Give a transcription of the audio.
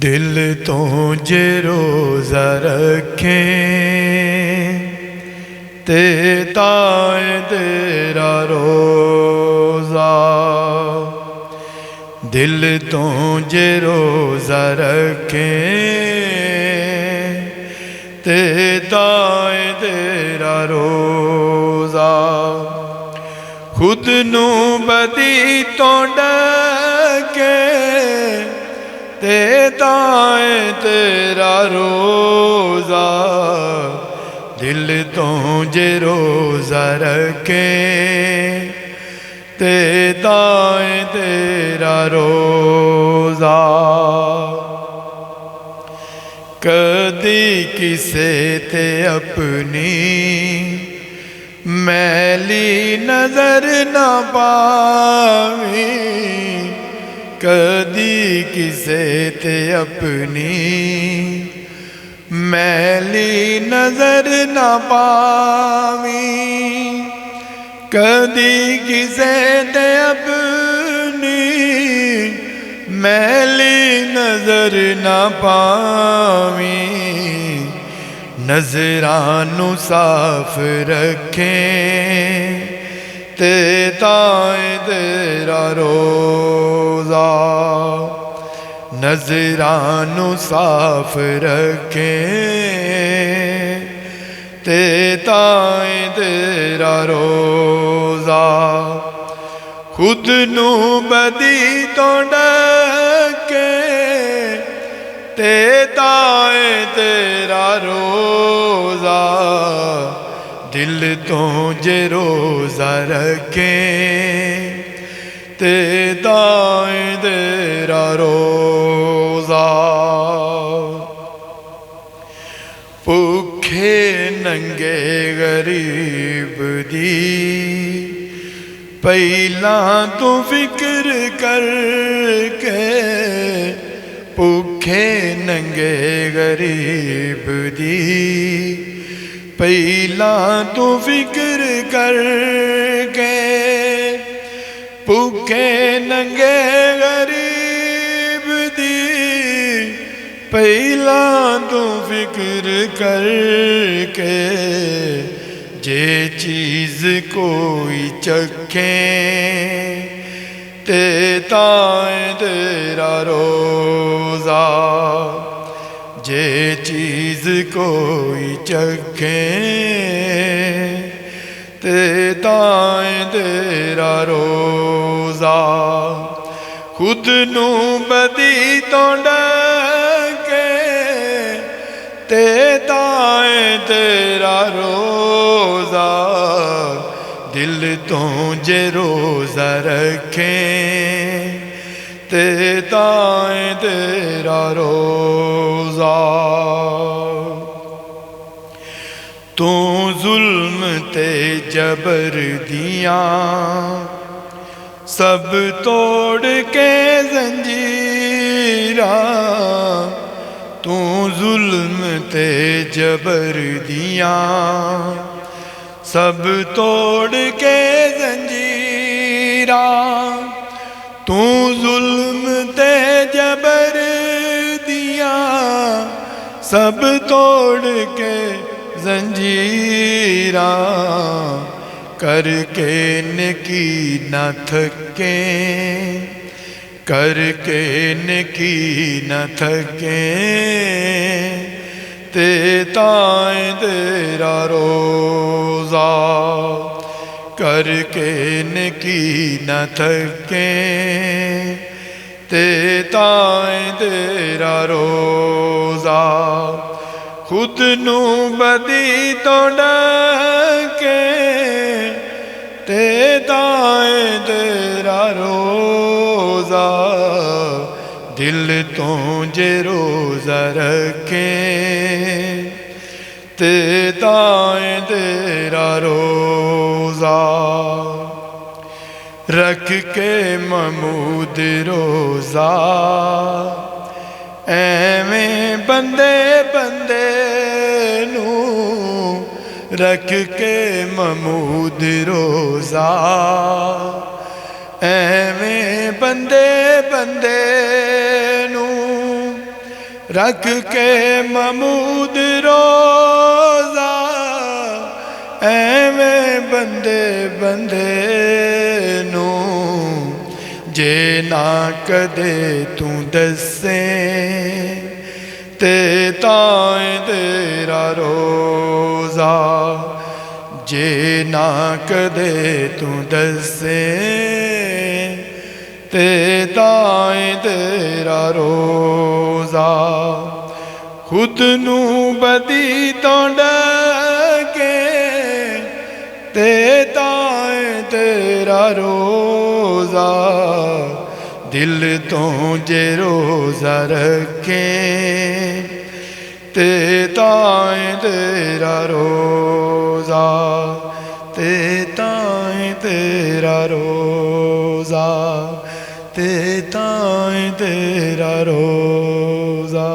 दिल तो जे रोज़ा रखे ते ताए तेरा रोज़ा। दिल तो जे रोज़ा रखे ते ताए तेरा रोज़ा। खुद नू बदी तो डके ते ताए तेरा रोज़ा। दिल तो जे रोज़ा रखे ते ताए तेरा रोज़ा। कदी किसे ते अपनी मैली नजर न पावी, कदी किसे ते अपनी मैली नजर न पावी। कदी किसे ते अपनी मैली नजर न पावी। नजरानू साफ रखें ते ताए तेरा रोज़ा। नजरानू साफ रखें ते ताए तेरा रोज़ा। खुद नू बदी तो डके ते ताए तेरा रोज़ा। दिल तो जे रोज़ा रखे ते ताए तेरा रोज़ा। भुखे नंगे गरीब दी पहला तू फिक्र करके। भुखे नंगे गरीब दी पहला तू फिक्र करके। भुखे नंगे गरीब दी पहला तू फिक्र करके। जे चीज़ कोई चखे ते ताए तेरा रोज़ा। जे चीज़ कोई चखे ते ताए तेरा रोज़ा। खुद नू बदी तो डके ते ताए तेरा रोज़ा। दिल तो जे रोज़ा रखे ते ताए तेरा रोज़ा। तू जुल्म ते जबर दिया सब तोड़ के जंजीरा। तू जुल्म ते जबर दिया सब तोड़ के जंजीरा। तू जुल्म ते जबर दिया सब तोड़ के जंजीरा। करके नेकी न थके करके नेकी न थके ते ताए तेरा रोज़ा। करके नेकी न थके ते ताए तेरा रोज़ा। खुद नू बदी तो डके ते ताए तेरा रोज़ा। दिल तो जे रोज़ा रखे ते ताए तेरा रोज़ा। रख के महमूद रोज़ा एवें बंदे बंदे नू। रख के महमूद रोज़ा ਐਵੇਂ ਬੰਦੇ ਬੰਦੇ ਨੂੰ ਰੱਖ ਕੇ ਮਮੂਦ ਰੋਜ਼ਾ, ਐਵੇਂ ਬੰਦੇ ਬੰਦੇ ਨੂੰ ਜੇ ਨਾ ਕਦੇ ਤੂੰ ਦੱਸੇ ਤੇ ਤਾਂ ਤੇਰਾ ਰੋਜ਼ਾ, ਜੇ ਨਾ ਕਦੇ ਤੂੰ ਦੱਸੇ ਤੇ ਤਾਂ ਤੇਰਾ ਰੋਜ਼ਾ। ਖੁਦ ਨੂੰ ਬਦੀ ਤੋਂ ਡਕੇ ਤੇ ਤਾਂ ਤੇਰਾ ਰੋਜ਼ਾ, ਦਿਲ ਤੋਂ ਜੇ ਰੋਜ਼ਾ ਰੱਖੇ ਤੇ ਤਾਂ ਤੇਰਾ ਰੋਜ਼ਾ, ਤੇ ਤਾਂ ਤੇਰਾ ਰੋਜ਼ਾ, ਤੇ ਤਾਂ ਤੇਰਾ ਰੋਜ਼ਾ।